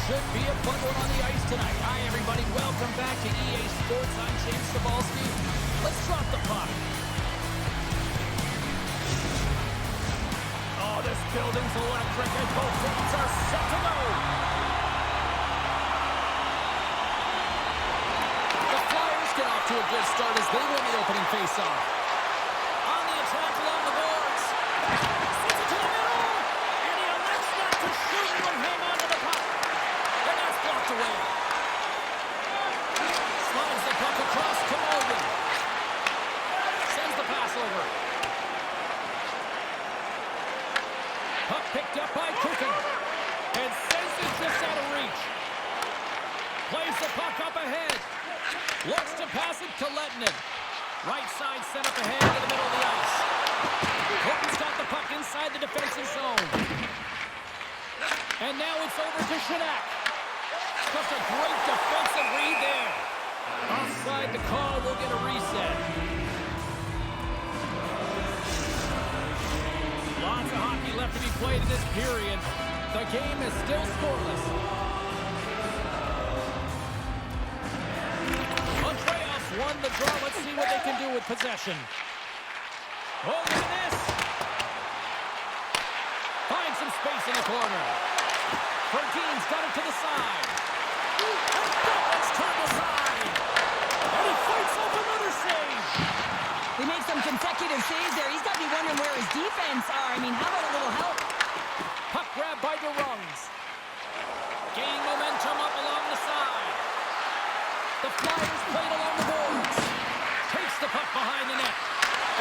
should be a fun one on the ice tonight. Hi, everybody. Welcome back to EA Sports. I'm James Cebulski. Let's drop the puck. Oh, this building's electric, and both teams are set to go. The Flyers get off to a good start as they win the opening faceoff. On the attack along the boards. Sends it to the middle, and he elects not to shoot and will hang on to the puck. And that's blocked away. Slides the puck across to Logan. Sends the pass over. Puck picked up by Kloten. And sends it just out of reach. Plays the puck up ahead. Looks to pass it to Lettinen. Right side sent up ahead to the middle of the ice. Kloten's got the puck inside the defensive zone. And now it's over to Shenak. Just a great defensive read there. Offside the call, will get a reset. Lots of hockey left to be played in this period. The game is still scoreless. Andreas won the draw. Let's see what they can do with possession. Oh, look at this. Finds some space in the corner. Bergeen's got it to the side. Let's turn aside. And he fights off another save. They make some consecutive saves there. He's got to be wondering where his defense are. I mean, how about a little help? Puck grab by DeRungs. Gaining momentum up along the side. The Flyers played along the boards. Takes the puck behind the net.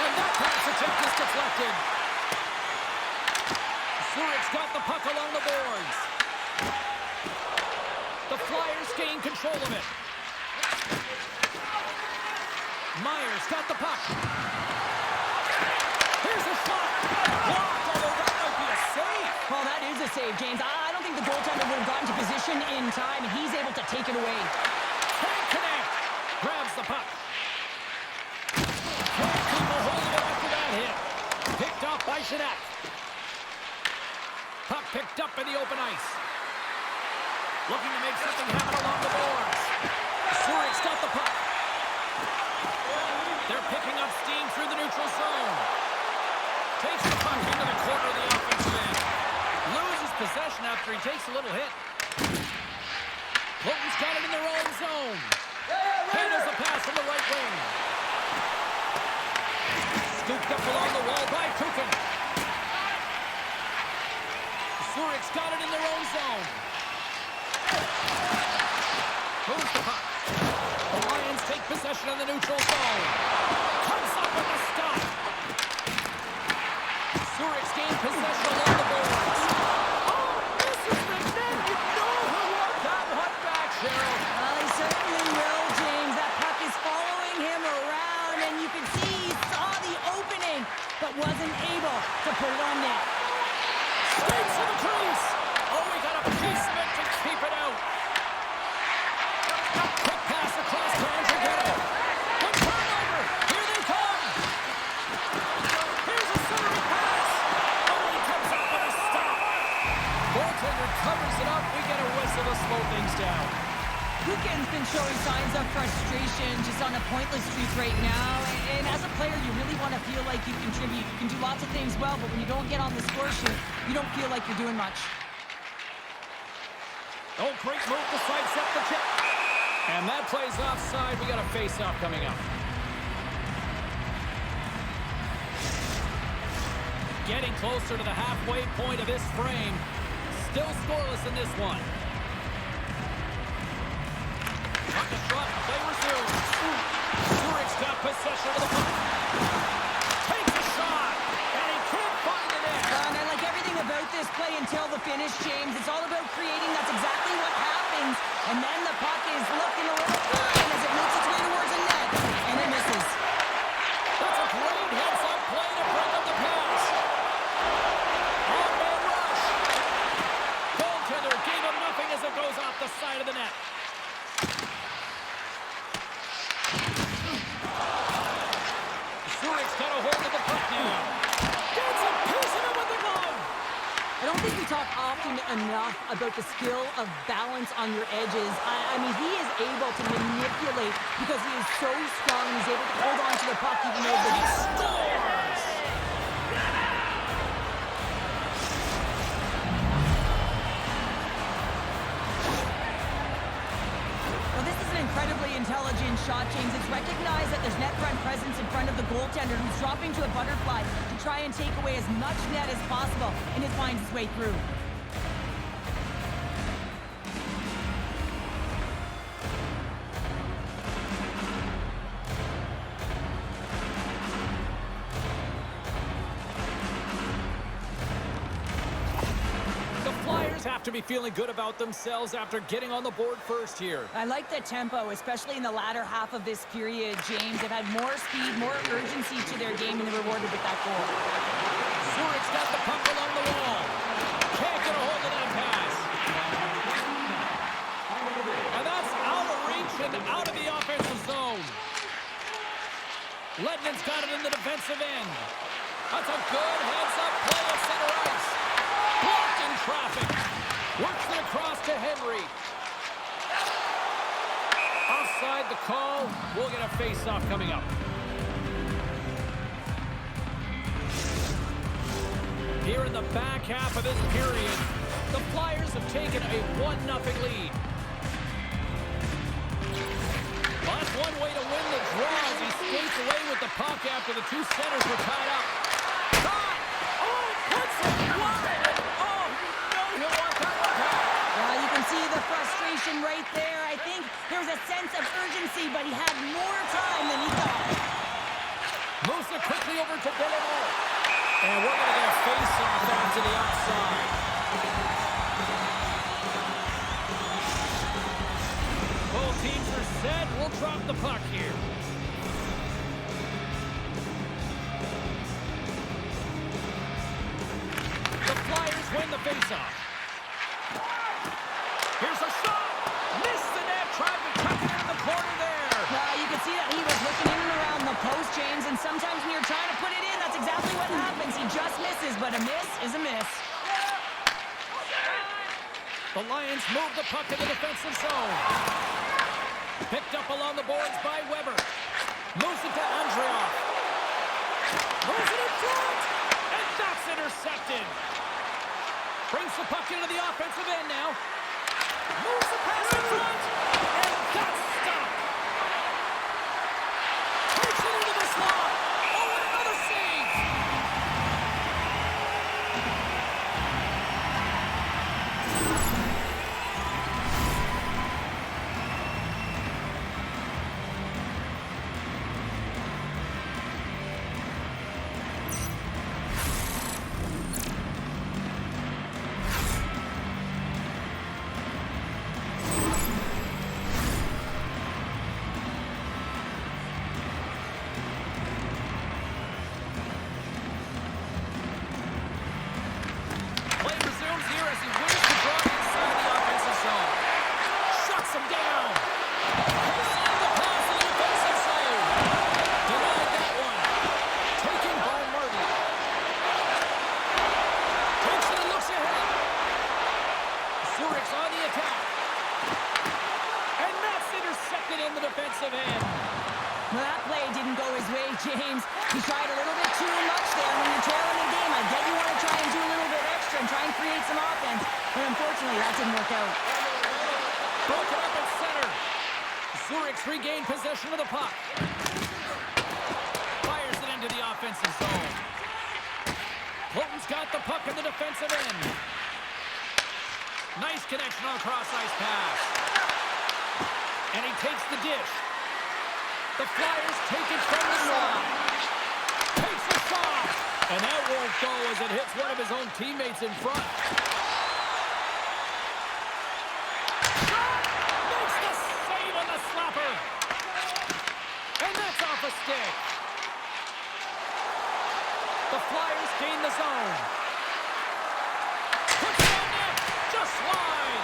And that pass attempt is deflected. Zurich's got the puck along the boards. The Flyers gain control of it. Myers got the puck. Here's a shot. Blocked, although that might be a save. Well, that is a save, James. I don't think the goaltender would have gotten to position in time, and he's able to take it away. Can't connect. Grabs the puck. Can't keep a hold of it after that hit. Picked off by Shenak. Puck picked up in the open ice. Looking to make something happen along the boards. Zurich's got the puck. They're picking up steam through the neutral zone. Takes the puck into the corner of the offensive end. Loses possession after he takes a little hit. Kloten's got it in their own zone. Handles the pass from the right wing. Scooped up along the wall by Kloten. Zurich's got it in their own zone. Moves the puck. The Lions take possession of the neutral zone. Comes up with a stop. Zurich's gained possession along the boards. Oh, this is the net. You know who won that one back, Cheryl. Well, he certainly will, James. That puck is following him around, and you can see he saw the opening, but wasn't able to put it on net. Skates to the crease. Oh, he got a piece of it to keep it out. Quick pass across to Andrighetto. Good turnover. Here they come. Here's a centering pass. Oh, he comes up with a stop. Goaltender covers it up. We get a whistle to slow things down. Kukin's been showing signs of frustration, just on a pointless streak right now. And as a player, you really want to feel like you contribute. You can do lots of things well, but when you don't get on the score sheet, you don't feel like you're doing much. Oh, great move to sidestep the chip. And that plays offside. We got a face-off coming up. Getting closer to the halfway point of this frame. Still scoreless in this one. Puck is dropped. Play resumes. Zurich's got possession of the puck. Takes a shot. And he can't find the net. And I like everything about this play until the finish, James. It's all about creating. That's exactly what happens. And then the puck is looking a little fine as it makes its way towards the net. And it misses. That's a great heads-up play to break up the pass. One-man rush. Goaltender gave him nothing as it goes off the side of the net. Zurich's got a hold of the puck now. Gets a piece of it with the glove. I don't think we talk often enough about the skill of balance on your edges. I mean, he is able to manipulate because he is so strong. He's able to hold on to the puck even though he Scores! Well, this is an incredibly intelligent shot, James. It's recognized that there's net front presence in front of the goaltender who's dropping to a butterfly to try and take away as much net as possible, and it finds its way through. Have to be feeling good about themselves after getting on the board first here. I like the tempo, especially in the latter half of this period, James. They've had more speed, more urgency to their game, and they're rewarded with that goal. Zurich's got the puck along the wall. Can't get a hold of that pass. And that's out of reach and out of the offensive zone. Letnin's got it in the defensive end. That's a good heads-up play at center ice. Blocked in traffic. Works it across to Henry. Offside the call. We'll get a face-off coming up. Here in the back half of this period, the Flyers have taken a 1-0 lead. Well, that's one way to win the draw as he skates away with the puck after the two centers were tied up. Shot! Oh, puts it wide! Oh, no, he'll want that one back. Well, you can see the frustration right there. I think there was a sense of urgency, but he had more time than he thought. Moves it quickly over to Villanova. And we're going to get a face-off out to the outside. Both teams are set. We'll drop the puck here. The Flyers win the face-off. Here's a shot. Missed the net. Tried to tuck it in the corner there. You can see that he was looking in and around the post, James, and sometimes when you're trying to put it in, that's exactly what happens. He just misses, but a miss is a miss. The Lions move the puck to the defensive zone. Picked up along the boards by Weber. Moves it to Andreoff. Moves it in front. And that's intercepted. Brings the puck into the offensive end now. Moves the pass in front. And that's stopped. Takes it into the slot. Oh, and another save. Well, that play didn't go his way, James. He tried a little bit too much there. When you're trailing the game, I get you want to try and do a little bit extra and try and create some offense. But unfortunately, that didn't work out. Broken up at center. Zurich's regained possession of the puck. Fires it into the offensive zone. Kloten's got the puck in the defensive end. Nice connection on a cross-ice pass. And he takes the dish. The Flyers take it from the side. Takes the shot. And that won't go as it hits one of his own teammates in front. Shot! Makes the save on the slapper. And that's off a stick. The Flyers gain the zone. Puts it on net. Just wide.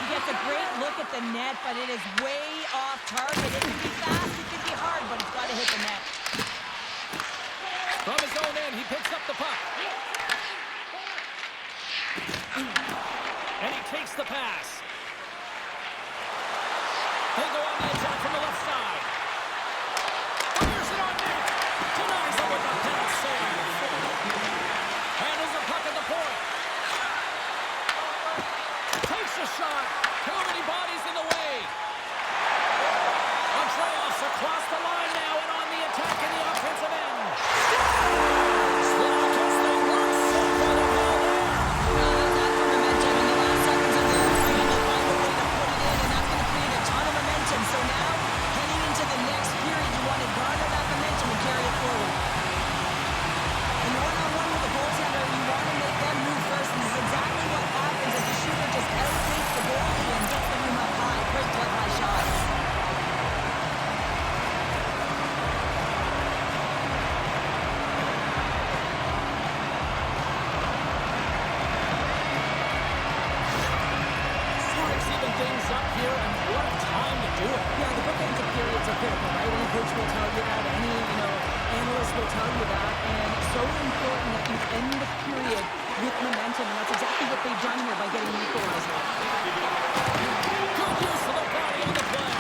He gets a great look at the net, but it is way off target. It can be fast, it can be hard, but it's got to hit the net. From his own end, he picks up the puck. the pass. They go on the attack from the left side. Fires it on net. Denies it with a penalty save. Handles the puck at the point. Takes a shot. Too many bodies in the way. Andreas across the line now and on the attack in the offensive end. Slovakians, they work so for the ball there. Not for momentum in the last seconds of the game. They'll find a way to put it in, and that's going to create a ton of momentum. So now, heading into the next period, you want to garner that momentum and carry it forward. And one-on-one with the goaltender, you want to make them move first. And this is exactly what happens as the shooter just elevates the goalie and gets the room up high. Quick blood-high shots. Sparks even things up here, and what a time to do it. Yeah, the bookends of periods are critical, right? Any coach will tell you that. Any, analyst will tell you that. And it's so important that you end the period with momentum, and that's exactly what they've done here by getting an equalizer. Good use of the body on the play.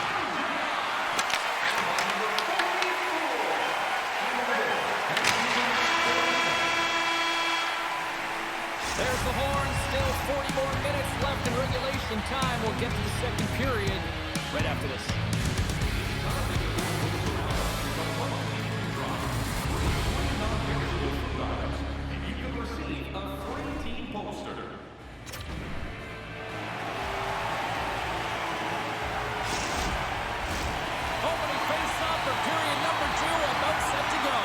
There's the horn. Still 40 more minutes left in regulation time. We'll get to the second period right after this. Opening face-off for period number 2, about set to go.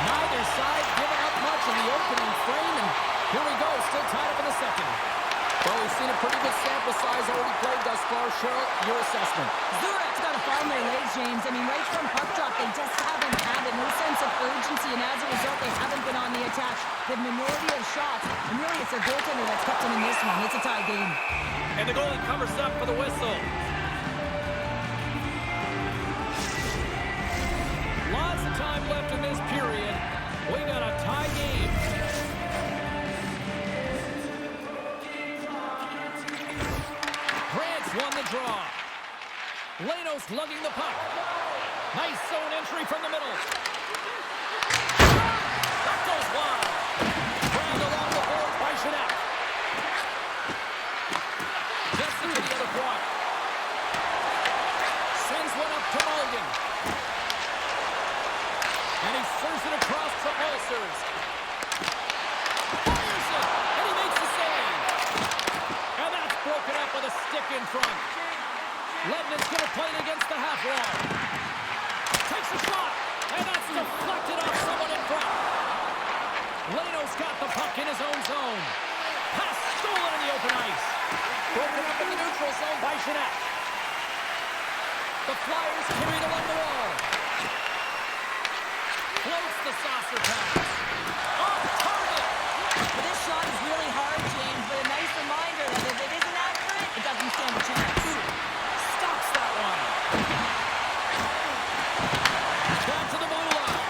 Neither side giving up much in the opening frame, and here we go, still tied up in the second. Well, we've seen a pretty good sample size already played thus far. Cheryl, your assessment. Zurek's got to find their legs, James. I mean, right from puck drop, they just haven't had it. No sense of urgency, and as a result, they haven't been on the attack. The minority of shots, and really it's their goaltender that's kept them in this one. It's a tie game. And the goalie covers up for the whistle. Lots of time left in this period. We got a tie game. Grant's won the draw. Leno's lugging the puck. Nice zone entry from the middle. That goes wide. Ground along the board by Jeanette. Gets it to the other point. Sends one up to Mulligan. And he serves it across to Ulcers. Fires it, and he makes the save. And that's broken up with a stick in front. Ledman's going to play it against the half wall. Takes a shot, and that's deflected off someone in front. Leno's got the puck in his own zone. Pass stolen in the open ice. Broken up in the neutral zone by Jeanette. The Flyers carried along the wall. Floats the saucer pass. Off target. But this shot is really hard, James, but a nice reminder that if it isn't accurate, it doesn't stand a chance. Stops that one. Back to the blue line.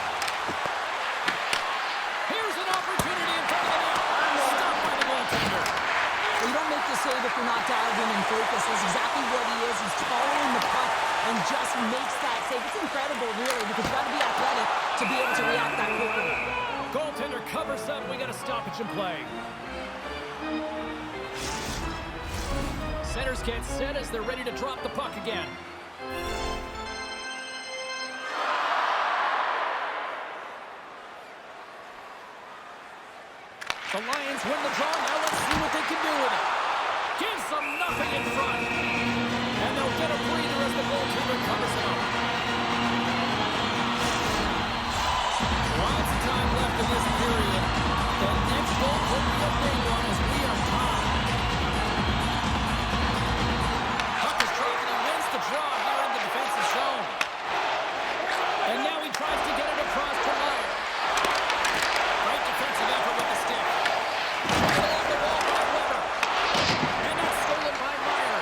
Here's an opportunity in front of the net. Stopped by the goaltender. Well, you don't make the save if you're not dialed in and focused. That's exactly what he is. He's following the puck and just makes that save. It's incredible, really, because you've got to be athletic to be able to react that quickly. Goaltender covers up. We got a stoppage in play. Centers get set as they're ready to drop the puck again. The Lions win the draw. Now let's see what they can do with it. Gives them nothing in front. And they'll get a breather as the goaltender covers it up. Lots of time left in this period. The next goal could be a big one as we are tied. Puck is dropped and he wins the draw here in the defensive zone. And now he tries to get it across to Meyer. Great defensive effort with the stick. Along the wall by Weber. And that's stolen by Meyer.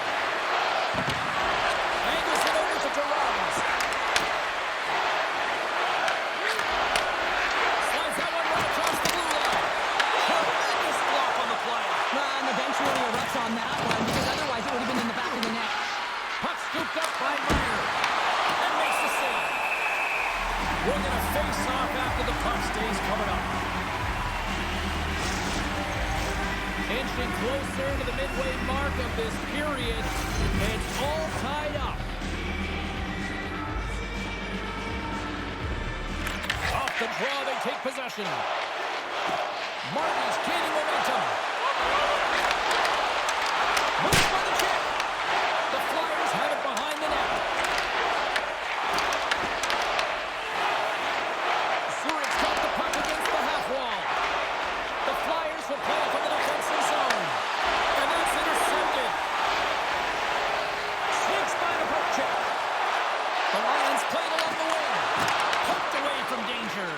Angles it over to Durant. Slides that one right across the blue line. he's covered up. Inching closer to the midway mark of this period. It's all tied up. Off the draw, they take possession. Marty's gaining momentum. Moves for the kick. The Flyers have it behind the net. Zurich's got the puck against the half wall. The Flyers will play it from the defensive zone. And that's intercepted. Sneaks by the poke check. The Lions play it along the wing. Poked away from danger.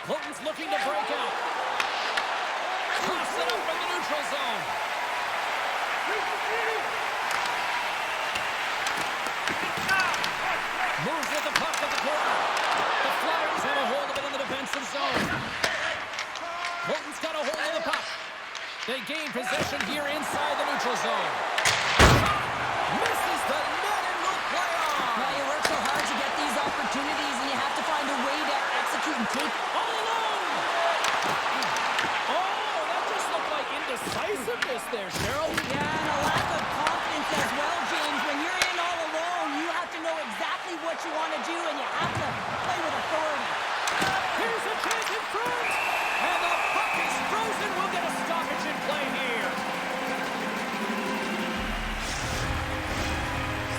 Kloten's looking to break out. Toss it up in the neutral zone. Moves with the puck at the corner. The Flyers have a hold of it in the defensive zone. Kloten's got a hold of the puck. They gain possession here inside the neutral zone. Misses the net and will play on. Well, you work so hard to get these opportunities, and you have to find a way to execute and take All alone. Oh, that just looked like indecisiveness there, Cheryl. Yeah, and a lack of confidence as well, James. When you're in all alone, you have to know exactly what you want to do, and you have to play with authority. Here's a chance in front. And the puck is frozen. We'll get a stoppage in play here.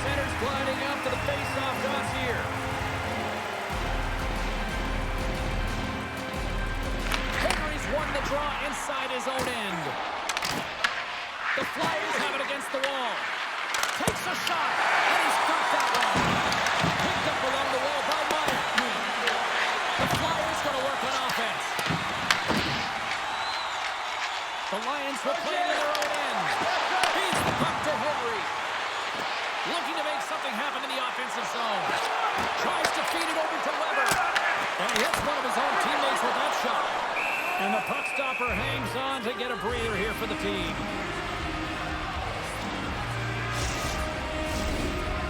Center's gliding up to the face-off dots here. Henry's won the draw inside his own end. The Flyers have it against the wall. Takes a shot, and he's got that one. Picked up along the wall by Meyer. The Flyers going to work on offense. The Lions will play it in their own end. Feeds the puck to Henry. Looking to make something happen in the offensive zone. Tries to feed it over to Weber. And he hits one of his own teammates with that shot. And the puck stopper hangs on to get a breather here for the team.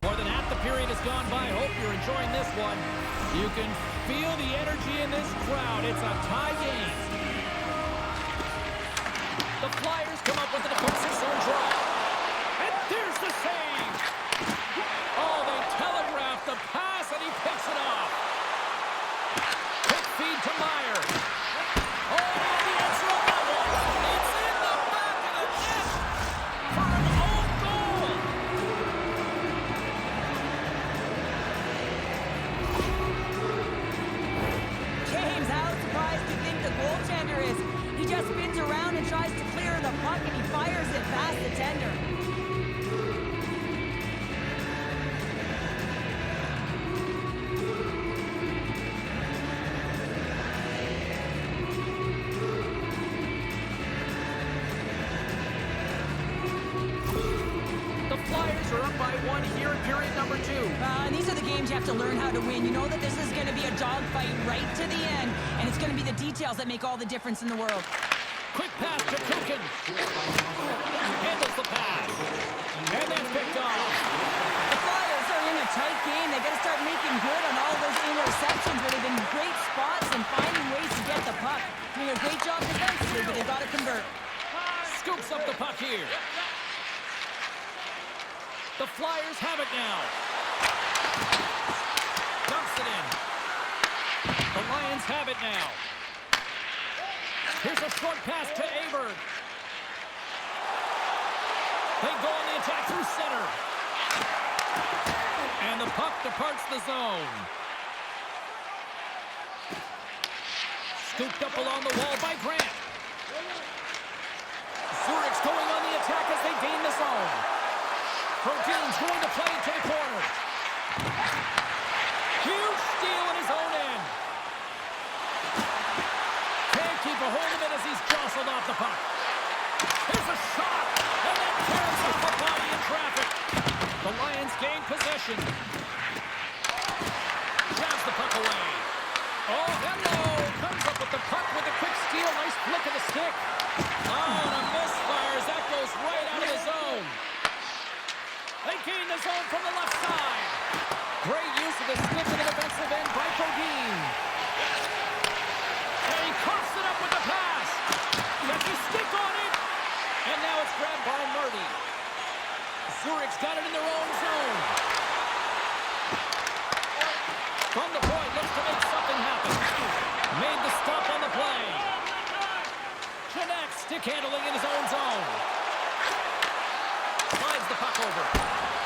More than half the period has gone by. Hope you're enjoying this one. You can feel the energy in this crowd. It's a tie game. The Flyers come up with the defensive zone draw. And there's the save. Oh, they telegraphed the pass, and he picks it off. Quick feed to Meyer. Oh, the answer on that one. It's in the back of the net for an own goal. James, how surprised do you think the goaltender is? He just spins around and tries to clear the puck, and he fires it past the tender. The Flyers are up by one here in period number 2. And these are the games you have to learn how to win. You know that this is going to be a dogfight right to the end, and it's going to be the details that make all the difference in the world. Quick pass to Kloten. Handles the pass. And then picked off. The Flyers are in a tight game. They got to start making good on all those interceptions where they've been in great spots and finding ways to get the puck. Doing a great job defensively, but they've got to convert. Scoops up the puck here. The Flyers have it now. Dumps it in. The Lions have it now. Here's a short pass to Aberg. They go on the attack through center. And the puck departs the zone. Scooped up along the wall by Grant. Zurich's going on the attack as they gain the zone. Protean's going to play to the corner. Huge steal in his own end. Can't keep a hold of it as he's jostled off the puck. Here's a shot, and that tears off the body in traffic. The Lions gain possession. Jabs the puck away. Oh, hello! Comes up with the puck with a quick steal. Nice flick of the stick. Oh, and a misfires. That goes right out of the zone. They gain the zone from the left side. Great use of the stick in the defensive end by Protean. Mavericks got it in their own zone. From the point, looks to make something happen. Made the stop on the play. Connects, stick handling in his own zone. Slides the puck over.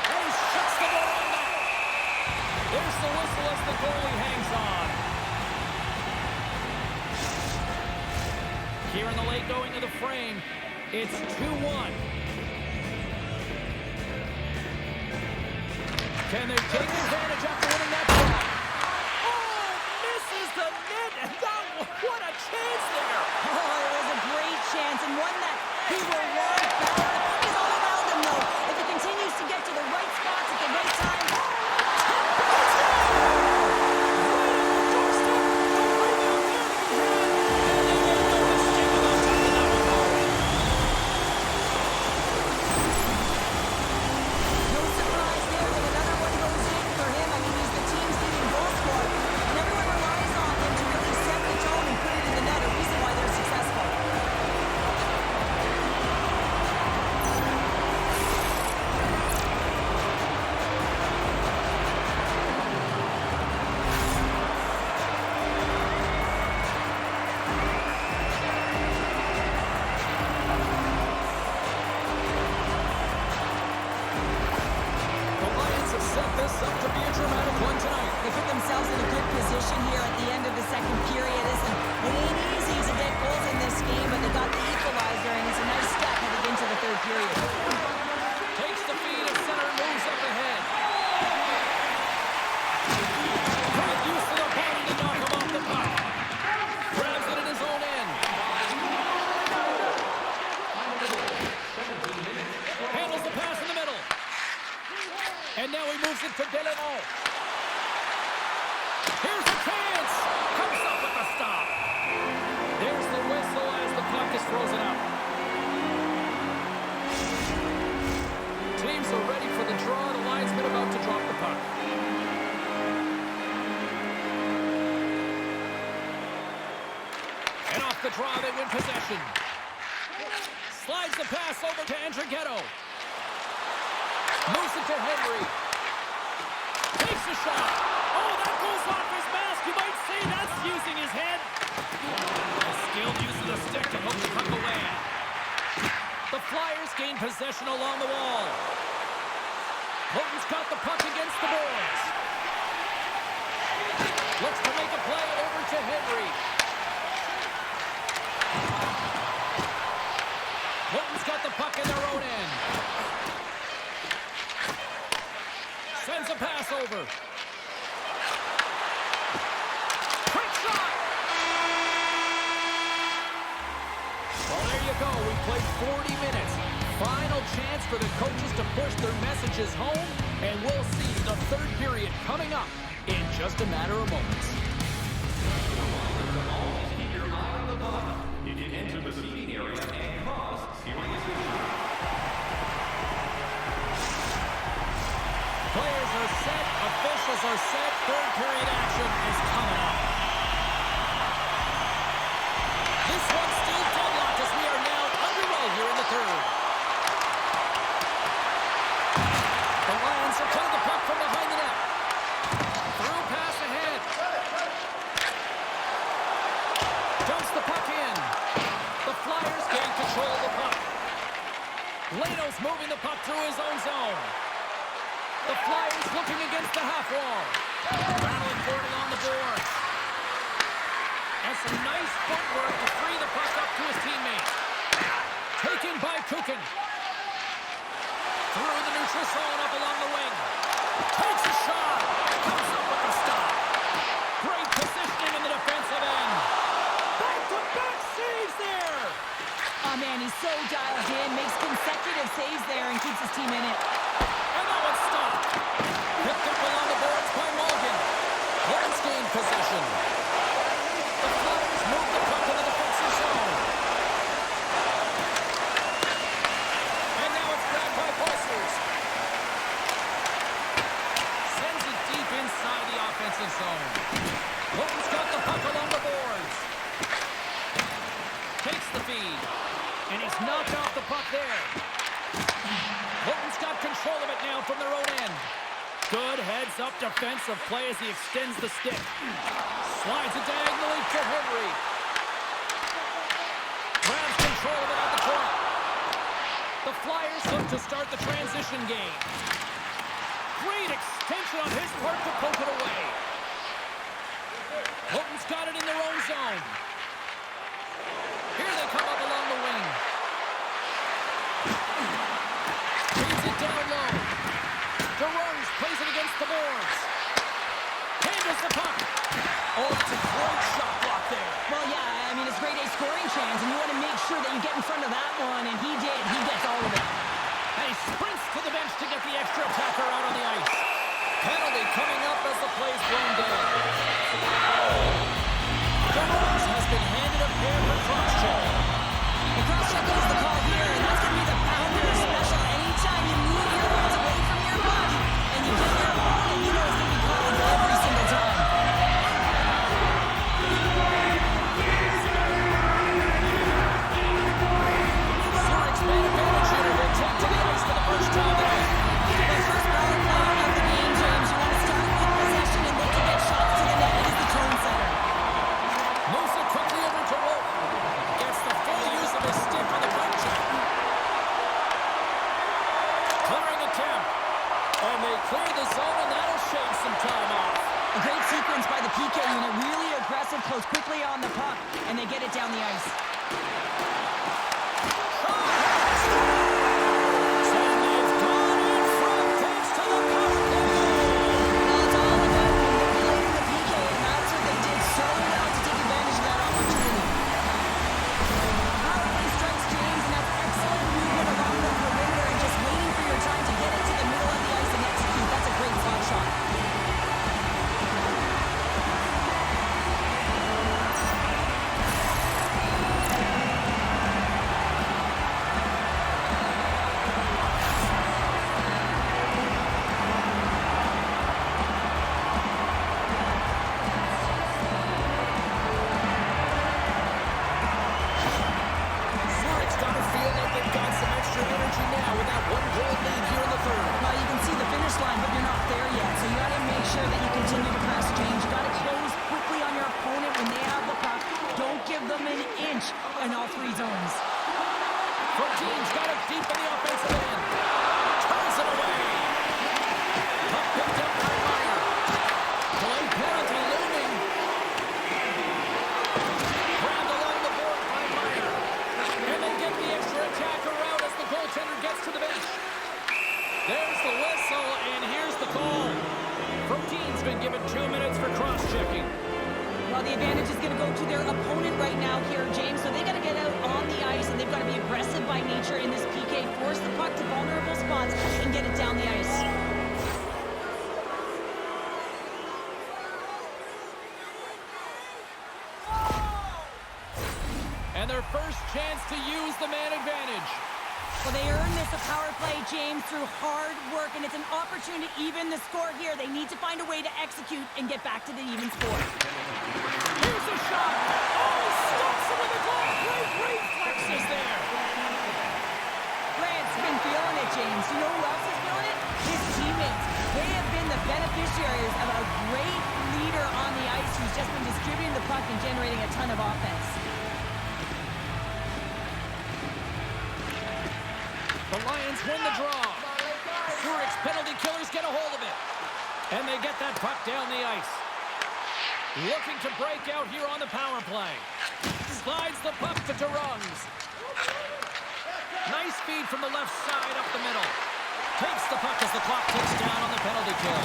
And he shuts the door on that. There's the whistle as the goalie hangs on. Here in the late going of the frame, it's 2-1. Can they take advantage after winning that draw? Oh, misses the net, and what a chance there! Oh, it was a great chance, and one that he will want back. The puck is all around him, though. If he continues to get to the right spots at the right time, the draw, they win possession. Slides the pass over to Andrighetto. Moves it to Henry. Takes a shot. Oh, that goes off his mask. You might say that's using his head. A skilled use of the stick to hook the puck away. The Flyers gain possession along the wall. Kloten's got the puck against the boards. Looks to make a play over to Henry. Kloten's got the puck in their own end. Sends a pass over. Quick shot! Well, there you go. We played 40 minutes. Final chance for the coaches to push their messages home, and we'll see the third period coming up in just a matter of moments. You can enter the seating area and cross serious issues. Players are set, officials are set, third period action is coming up. This one's still deadlocked as we are now underway here in the third. The Lions are cutting the puck from behind the net. Through pass ahead. Dumps the puck in. The Flyers gain control of the puck. Leno's moving the puck through his own zone. The Flyers looking against the half wall. Battling for it along the boards. And some nice footwork to free the puck up to his teammates. Taken by Kukin. Through the neutral zone up along the wing. Takes a shot. Comes up with a stop. Great positioning in the defensive end. Back-to-back saves there. Oh, man, he's so dialed in. Makes consecutive saves there and keeps his team in it. And that one's stopped. Picked up along the boards by Morgan. Horns gain possession. The Flyers move the puck into the defensive zone. And now it's grabbed by Boisters. Sends it deep inside the offensive zone. Kloten's got the puck along the boards. Takes the feed. And he's knocked off the puck there. Kloten's got control of it. Good heads-up defensive play as he extends the stick. Slides it diagonally to Henry. Grabs control of it at the corner. The Flyers look to start the transition game. Great extension on his part to poke it away. Kloten's got it in their own zone. Here they come up along the wing. Feeds it down low. DeRose plays it against the boards. Handles the puck. Oh, it's a great shot block there. Well, yeah, I mean, it's grade A scoring chance, and you want to make sure that you get in front of that one, and he did. He gets all of it. And he sprints to the bench to get the extra attacker out on the ice. Penalty coming up as the play's blown down. DeRose has been handed a pair for cross-checking. And cross-checking is the call here, and that's going to be the founder special. Anytime you move your hands away from your puck, and you get your opponent, you know it's going to be called every single time. Zurich's man advantage here will take to the ice for the first time tonight. The first power play of the game, James, you want to start with possession and look to get shots to the net. It is the tone setter. Moves it quickly over to Wolf. Gets the full use of his stick on the front check. Clearing attempt. And they clear the zone, and that'll shave some time off. A great sequence by the PK unit. Really aggressive, close quickly on the puck, and they get it down the ice. Sandman's gone in front, thanks to the puck. Well, it's all about manipulating the PK, and that's what they did so well to take advantage of that opportunity. Power play strikes, James, and that's excellent movement along the perimeter and just waiting for your time to get it to the middle of the ice and execute. That's a great slot shot. Zurich's got to feel like they've got some extra energy now with that one-goal lead here in the third. Well, you can see the finish line, but you're not there yet. So you got to make sure that you continue to press, James. You got to close quickly on your opponent when they have the puck. Don't give them an inch in all three zones. Team's got it deep in the offensive end. Turns it away. Puck picked up by Meyer. Play penalty looming. Grabbed along the board by Meyer. And they get the extra attacker out as the goaltender gets to the bench. There's the whistle, and here's the call. Protein's been given 2 minutes for cross-checking. Well, the advantage is going to go to their opponent right now here, James. So they got to get out on the ice, and they've got to be aggressive by nature in this PK. Force the puck to vulnerable spots and get it down the ice. And their first chance to use the man advantage. Well, they earn this a power play, James, through hard work, and it's an opportunity to even the score here. They need to find a way to execute and get back to the even score. Here's a shot. Oh, he stops it with a goal. Great reflexes there. Grant's been feeling it, James. You know who else is feeling it? His teammates. They have been the beneficiaries of a great leader on the ice who's just been distributing the puck and generating a ton of offense. The Lions win the draw. Zurich's penalty killers get a hold of it. And they get that puck down the ice. Looking to break out here on the power play. Slides the puck to DeRose. Nice feed from the left side up the middle. Takes the puck as the clock ticks down on the penalty kill.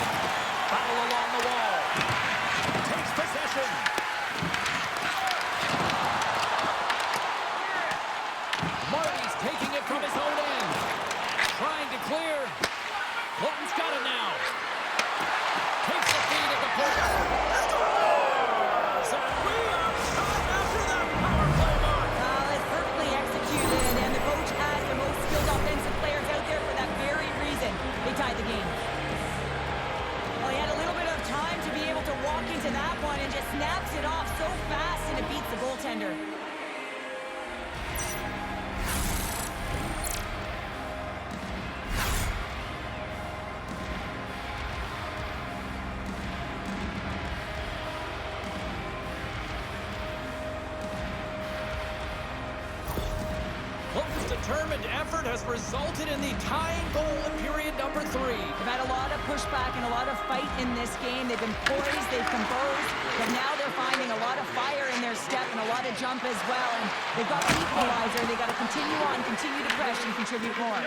Battle along the wall. Takes possession. Marty's taking it from his own end. Trying to clear. Kloten's got it now. Takes the feed at the point. Scores! And we are tied after that power play mark. It's perfectly executed, and the coach has the most skilled offensive players out there for that very reason. They tied the game. Well, he had a little bit of time to be able to walk into that one and just snaps it determined effort has resulted in the tying goal in period number 3. They've had a lot of pushback and a lot of fight in this game. They've been poised, they've composed, but now they're finding a lot of fire in their step and a lot of jump as well. And they've got the equalizer. They've got to continue on, continue to press and contribute more.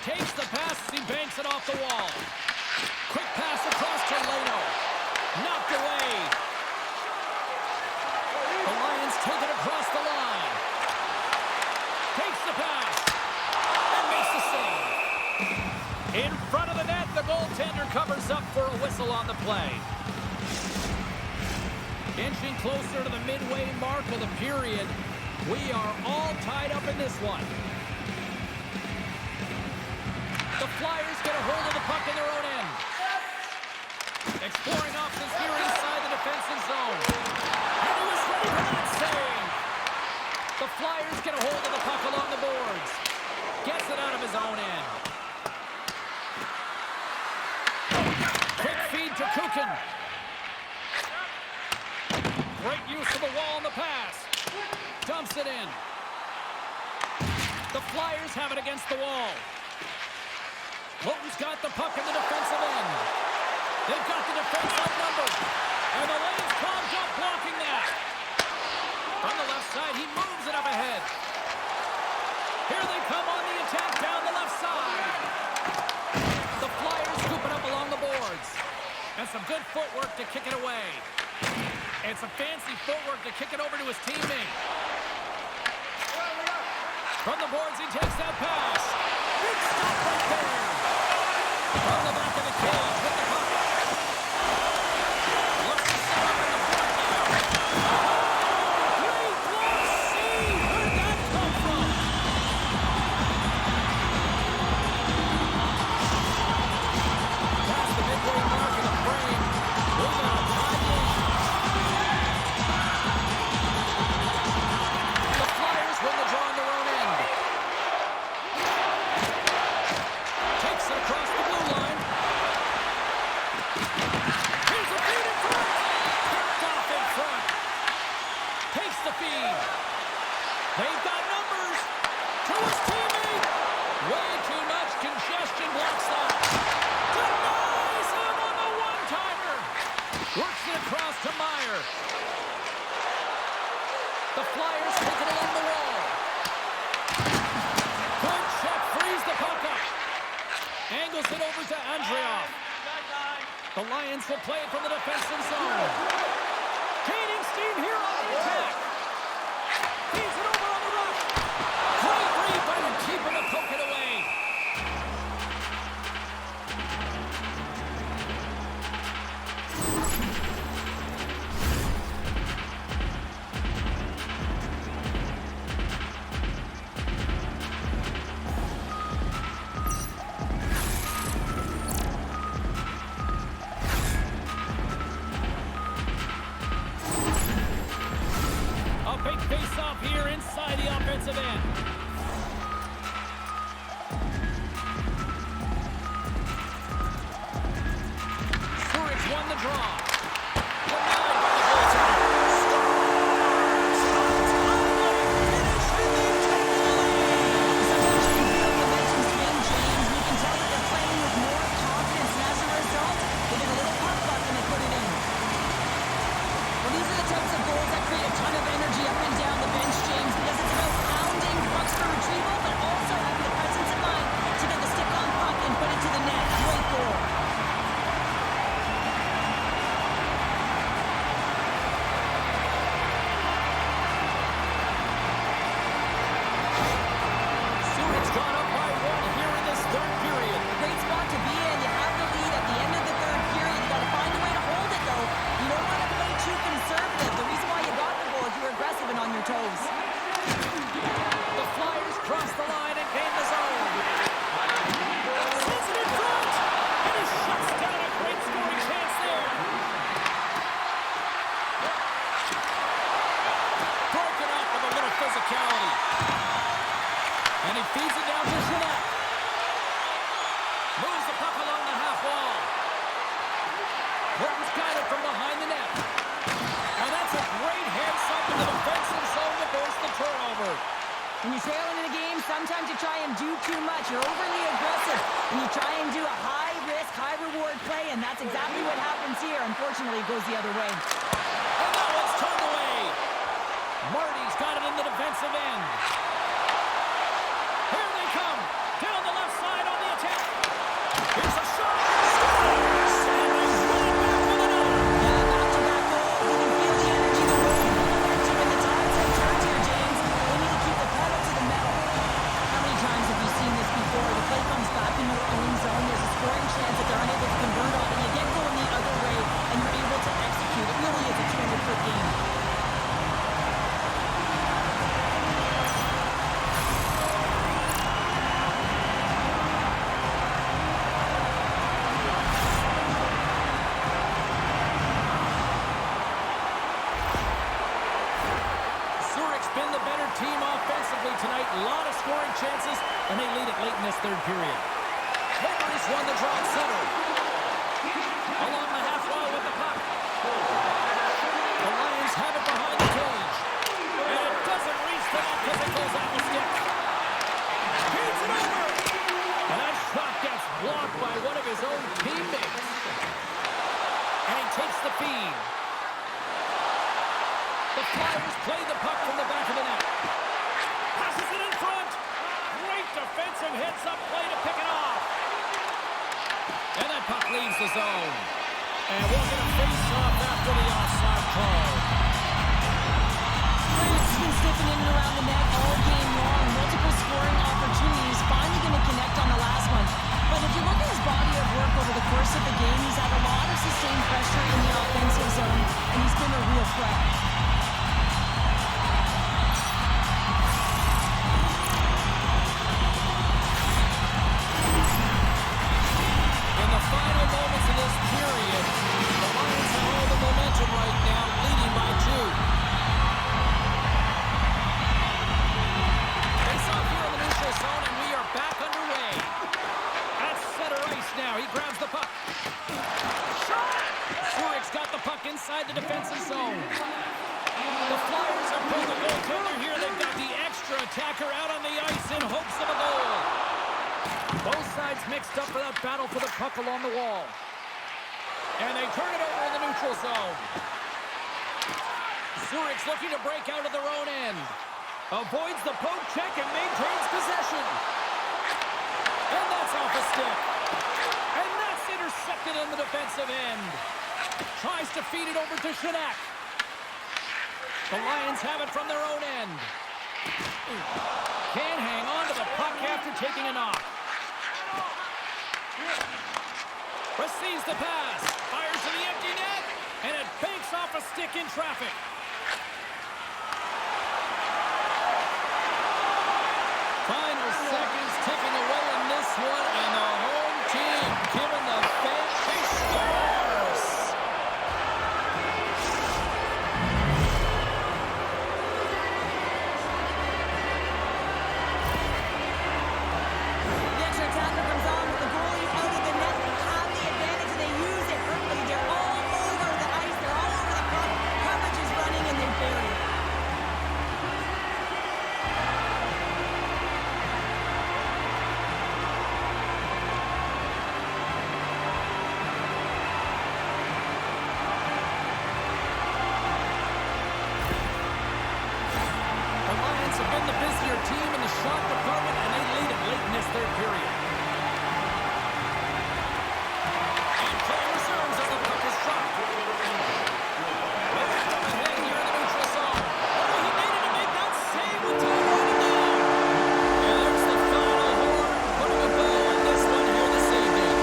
Takes the pass as he banks it off the wall. Quick pass across to Leno. Knocked away. The Lions take it across the line. Takes the pass. And makes the save. In front of the net, the goaltender covers up for a whistle on the play. Inching closer to the midway mark of the period. We are all tied up in this one. The Flyers get a hold of the puck in their own end. Exploring options here inside the defensive zone. And he was ready for that save. The Flyers get a hold of the puck along the boards. Gets it out of his own end. Quick feed to Kukin. Great use of the wall on the pass. Dumps it in. The Flyers have it against the wall. Kloten's got the puck in the defensive end. They've got the defense outnumbered. And the Lions comes up blocking that. From the left side, he moves it up ahead. Here they come on the attack down the left side. The Flyers scoop it up along the boards. And some good footwork to kick it away. And some fancy footwork to kick it over to his teammate. From the boards, he takes that pass. Big stop right there. From the back of the cage with the puck. Looks to set up in the front now. Great glove save. Where'd that come from? Past the midway mark of the frame. We've got a tie game. The Flyers win the draw on their own end. Takes it across the blue line. Here's a feed in front. Picked off in front. Takes the feed. They've got numbers. To his teammate. Way too much congestion blocks that. Denies him on the one-timer. Works it across to Meyer. The Flyers take it along the wall. Good check. Frees the puck up. Angles it over to Andreoff. The Lions will play it from the defensive zone. Gaining steam here on the attack. Feeds it over on the rush. Great read by the keeper to poke it away. A big face-off here inside the offensive end. Zurich won the draw. Denied by the goaltender. Scores! Unlike finish, and they've taken the lead. Sometimes you can feel the momentum swing, James. You can tell that they're playing with more confidence, and as a result, they get a little puck luck and they put it in. Well, these are the types of goals that create a ton of energy up and down the bench, James, because it's about pounding pucks for retrieval, but also having the presence of mind to get the stick on puck and put it to the net. Great goal. Zurich's gone up by 1 here in this third period. Great spot to be in. You have the lead at the end of the third period. You got to find a way to hold it, though. You don't want to play too conservative. The reason why you got the goal is you were aggressive and on your toes. The Flyers cross the line and gain the zone. Sends it in front. And he shuts down a great scoring chance there. Broken up with a little physicality. And he feeds it down to Jeanette. Moves the puck along the half wall. Horton's got it from behind the net. And that's a great heads up in the defensive zone to force the turnover. When you're trailing in a game, sometimes you try and do too much. You're overly aggressive, and you try and do a high-risk, high-reward play, and that's exactly what happens here. Unfortunately, it goes the other way. And that one's turned away. Marty's got it in the defensive end. Here they come. Down the left side on the attack. Here's a shot. Scores! And he's running back with another. Yeah, back-to-back goals. You can feel the energy the way. So when the tides have turned here, James, they need to keep the pedal to the metal. How many times have you seen this before? The play comes back in your own zone. There's a scoring chance that they're unable to convert on, and you get going the other way, and you're able to execute. It really is a 200-foot game. Been the better team offensively tonight. A lot of scoring chances, and they lead it late in this third period. Henry's won the draw at center. Along the half wall with the puck. The Lions have it behind the cage. And it doesn't reach the net because it goes off the stick. He's it over. And that shot gets blocked by one of his own teammates. And he takes the feed. The Flyers play the puck from the back of the net. Passes it in front. Great defensive heads-up play to pick it off. And that puck leaves the zone. And we'll get a face-off after the offside call. France has been sniffing in and around the net all game long. Multiple scoring opportunities. Finally going to connect on the last one. But if you look at his body of work over the course of the game, he's had a lot of sustained pressure in the offensive zone, and he's been a real threat. Final moments of this period, the Lions have all the momentum right now, leading by 2. Face off here in the neutral zone, and we are back underway. At center ice now, he grabs the puck. Shot! Zurich's got the puck inside the defensive zone. The Flyers have pulled the goaltender here. They've got the extra attacker out on the ice in hopes of a goal. Both sides mixed up for that battle for the puck along the wall. And they turn it over in the neutral zone. Zurich's looking to break out of their own end. Avoids the poke check and maintains possession. And that's off a stick. And that's intercepted in the defensive end. Tries to feed it over to Shenak. The Lions have it from their own end. Can't hang on to the puck after taking a knock. Receives the pass, fires to the empty net, and it banks off a stick in traffic. Final seconds ticking away in this one, and the home team giving the fans a scores. The extra attacker comes on with the goalie out of the net. Have the advantage, and they use it early. They're all over the ice. They're all over the puck. Coverage is running, and they bury it. The Lions have been the busier team in the shot department, and they lead it late in this third period. And play resumes as the puck is dropped. They're up ahead here in the neutral zone. Oh, he made it to make that save with time running down. And there's the final horn, putting a bow on this one here this evening.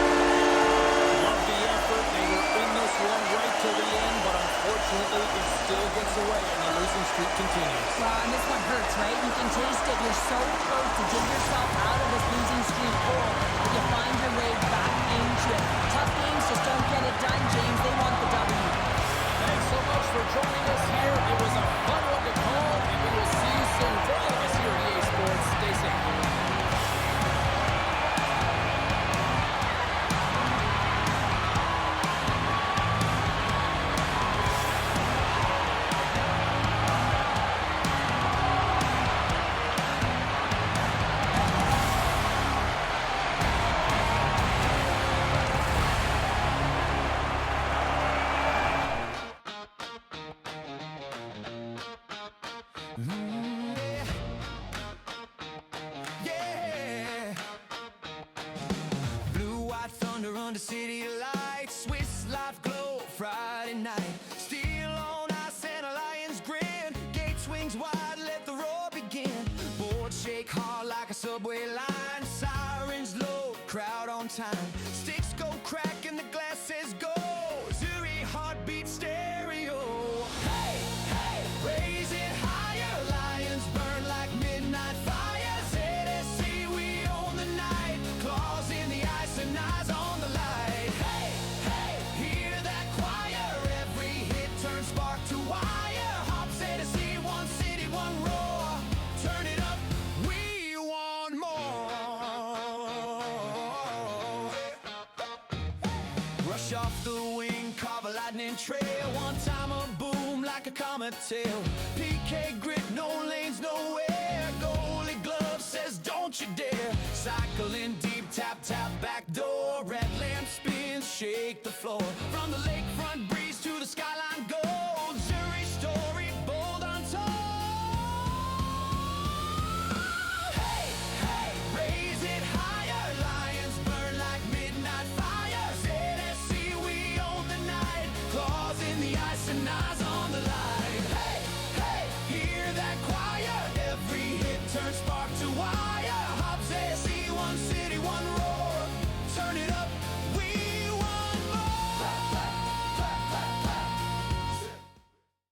Love the effort. They were in this one right till the end, but unfortunately, it still gets away, and the losing streak continues. Well, and this one hurts, right? You can taste it. You're so close to dig yourself out of this losing streak hole, but you find your way back into it. Tough games just don't get it done, James. They want the W. Thanks so much for joining us here. It was a fun one to call, and we will see you soon. For all of us here at EA Sports, stay safe. Yeah. Yeah. Blue, white thunder under city lights. Swiss life glow Friday night. Steel on ice and a lion's grin. Gate swings wide, let the roar begin. Boards shake hard like a subway line. Sirens low, crowd on time. Sticks go crack and the glasses go. Zuri heartbeat stereo. Hey, hey, raise it higher. Lions burn like midnight fires. ZSC, we own the night. Claws in the ice and eyes on the light. Hey, hey, hear that choir. Every hit turns spark to wire. Hop ZSC, one city, one roar. Turn it up, we want more. Rush off the wing, carve a lightning trail. One time a boom like a comet tail. PK grit, no lanes, nowhere. Goalie glove says don't you dare. Cycling deep, tap, tap, back door. Red lamp spins, shake the floor. From the lake